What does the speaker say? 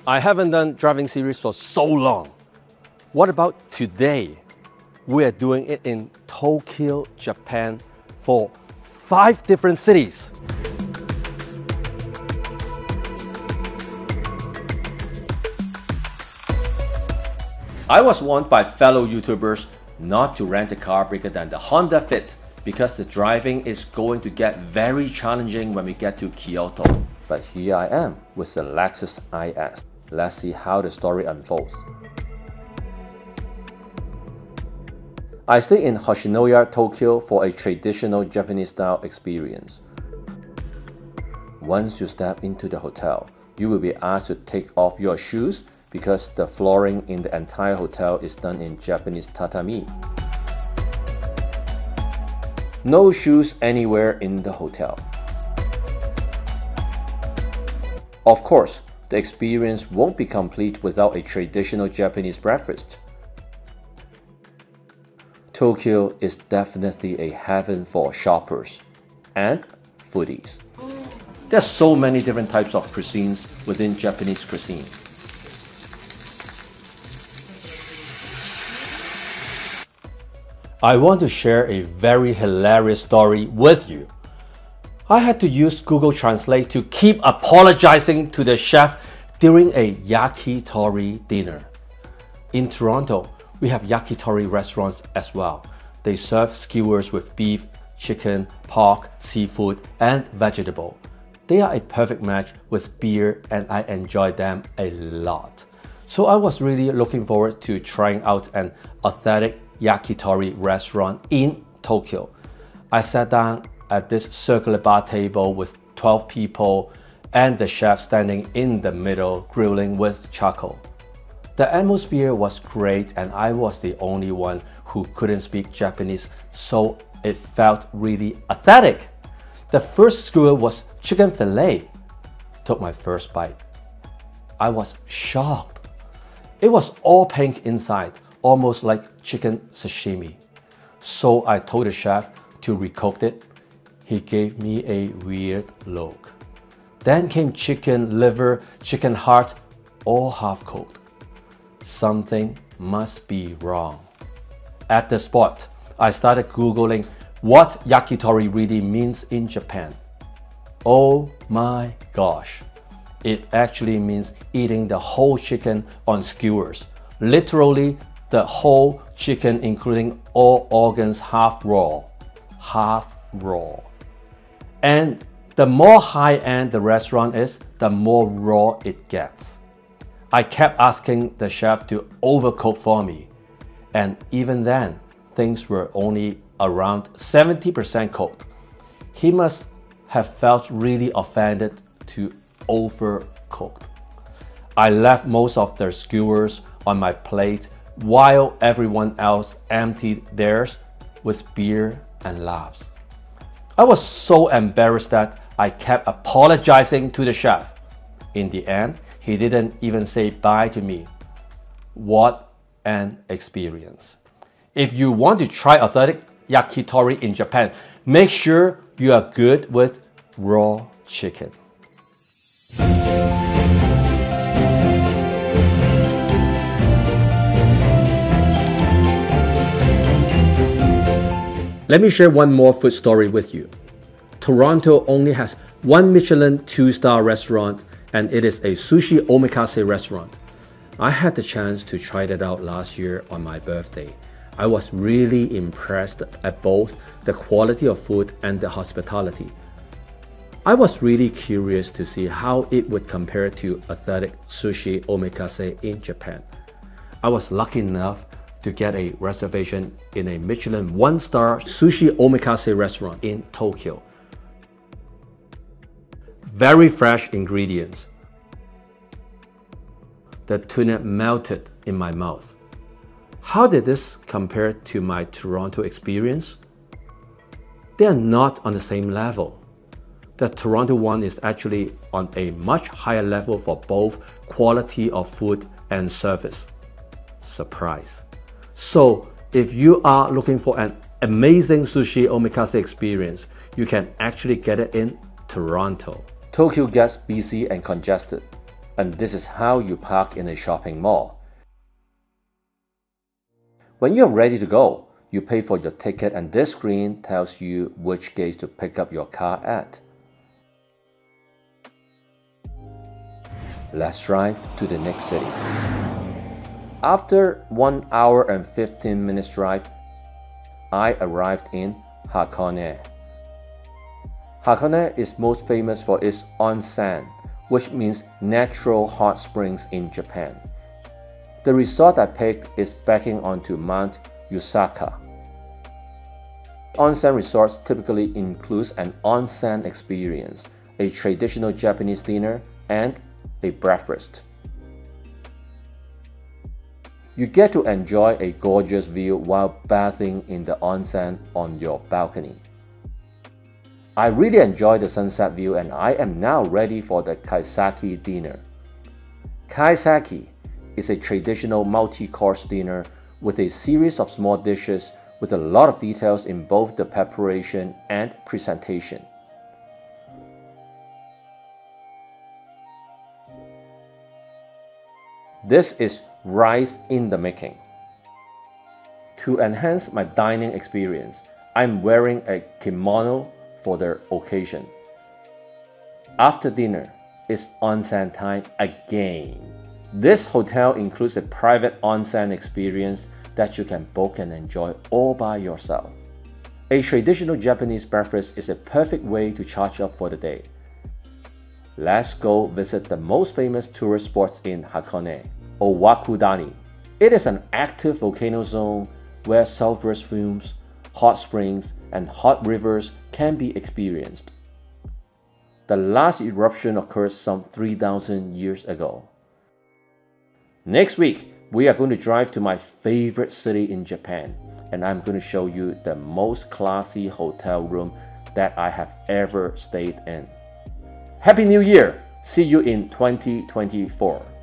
I haven't done driving series for so long. What about today? We are doing it in Tokyo, Japan for 5 different cities. I was warned by fellow YouTubers not to rent a car bigger than the Honda Fit because the driving is going to get very challenging when we get to Kyoto. But here I am with the Lexus IS. Let's see how the story unfolds. I stayed in Hoshinoya Tokyo for a traditional Japanese style experience. Once you step into the hotel, you will be asked to take off your shoes because the flooring in the entire hotel is done in Japanese tatami. No shoes anywhere in the hotel. Of course, the experience won't be complete without a traditional Japanese breakfast. Tokyo is definitely a heaven for shoppers and foodies. There's so many different types of cuisines within Japanese cuisine. I want to share a very hilarious story with you. I had to use Google Translate to keep apologizing to the chef during a yakitori dinner. In Toronto, we have yakitori restaurants as well. They serve skewers with beef, chicken, pork, seafood, and vegetable. They are a perfect match with beer and I enjoy them a lot. So I was really looking forward to trying out an authentic yakitori restaurant in Tokyo. I sat down at this circular bar table with 12 people and the chef standing in the middle grilling with charcoal. The atmosphere was great and I was the only one who couldn't speak Japanese, so it felt really authentic. The first skewer was chicken fillet. Took my first bite. I was shocked. It was all pink inside, almost like chicken sashimi. So I told the chef to recook it. He gave me a weird look. Then came chicken liver, chicken heart, all half-cooked. Something must be wrong. At the spot, I started Googling what yakitori really means in Japan. Oh my gosh. It actually means eating the whole chicken on skewers. Literally the whole chicken, including all organs, half raw. And the more high-end the restaurant is, the more raw it gets. I kept asking the chef to overcook for me, and even then, things were only around 70% cooked. He must have felt really offended to overcooked. I left most of the skewers on my plate while everyone else emptied theirs with beer and laughs. I was so embarrassed that I kept apologizing to the chef. In the end, he didn't even say bye to me. What an experience. If you want to try authentic yakitori in Japan, make sure you are good with raw chicken. Let me share one more food story with you. Toronto only has one Michelin 2-star restaurant and it is a sushi omakase restaurant. I had the chance to try that out last year on my birthday. I was really impressed at both the quality of food and the hospitality. I was really curious to see how it would compare to authentic sushi omakase in Japan. I was lucky enough to get a reservation in a Michelin 1-star sushi omakase restaurant in Tokyo. Very fresh ingredients. The tuna melted in my mouth. How did this compare to my Toronto experience? They are not on the same level. The Toronto one is actually on a much higher level for both quality of food and service. Surprise. So if you are looking for an amazing sushi omakase experience, you can actually get it in Toronto. Tokyo gets busy and congested. And this is how you park in a shopping mall. When you're ready to go, you pay for your ticket and this screen tells you which gate to pick up your car at. Let's drive to the next city. After 1 hour and 15 minutes drive, I arrived in Hakone. Hakone is most famous for its onsen, which means natural hot springs in Japan. The resort I picked is backing onto Mount Osaka. Onsen resorts typically includes an onsen experience, a traditional Japanese dinner, and a breakfast. You get to enjoy a gorgeous view while bathing in the onsen on your balcony. I really enjoy the sunset view and I am now ready for the kaiseki dinner. Kaiseki is a traditional multi-course dinner with a series of small dishes with a lot of details in both the preparation and presentation. This is rice in the making. To enhance my dining experience, I'm wearing a kimono for the occasion. After dinner, it's onsen time again. This hotel includes a private onsen experience that you can book and enjoy all by yourself. A traditional Japanese breakfast is a perfect way to charge up for the day. Let's go visit the most famous tourist spots in Hakone, Owakudani. It is an active volcano zone where sulfurous fumes, hot springs, and hot rivers can be experienced. The last eruption occurred some 3,000 years ago. Next week, we are going to drive to my favorite city in Japan, and I'm going to show you the most classy hotel room that I have ever stayed in. Happy New Year! See you in 2024.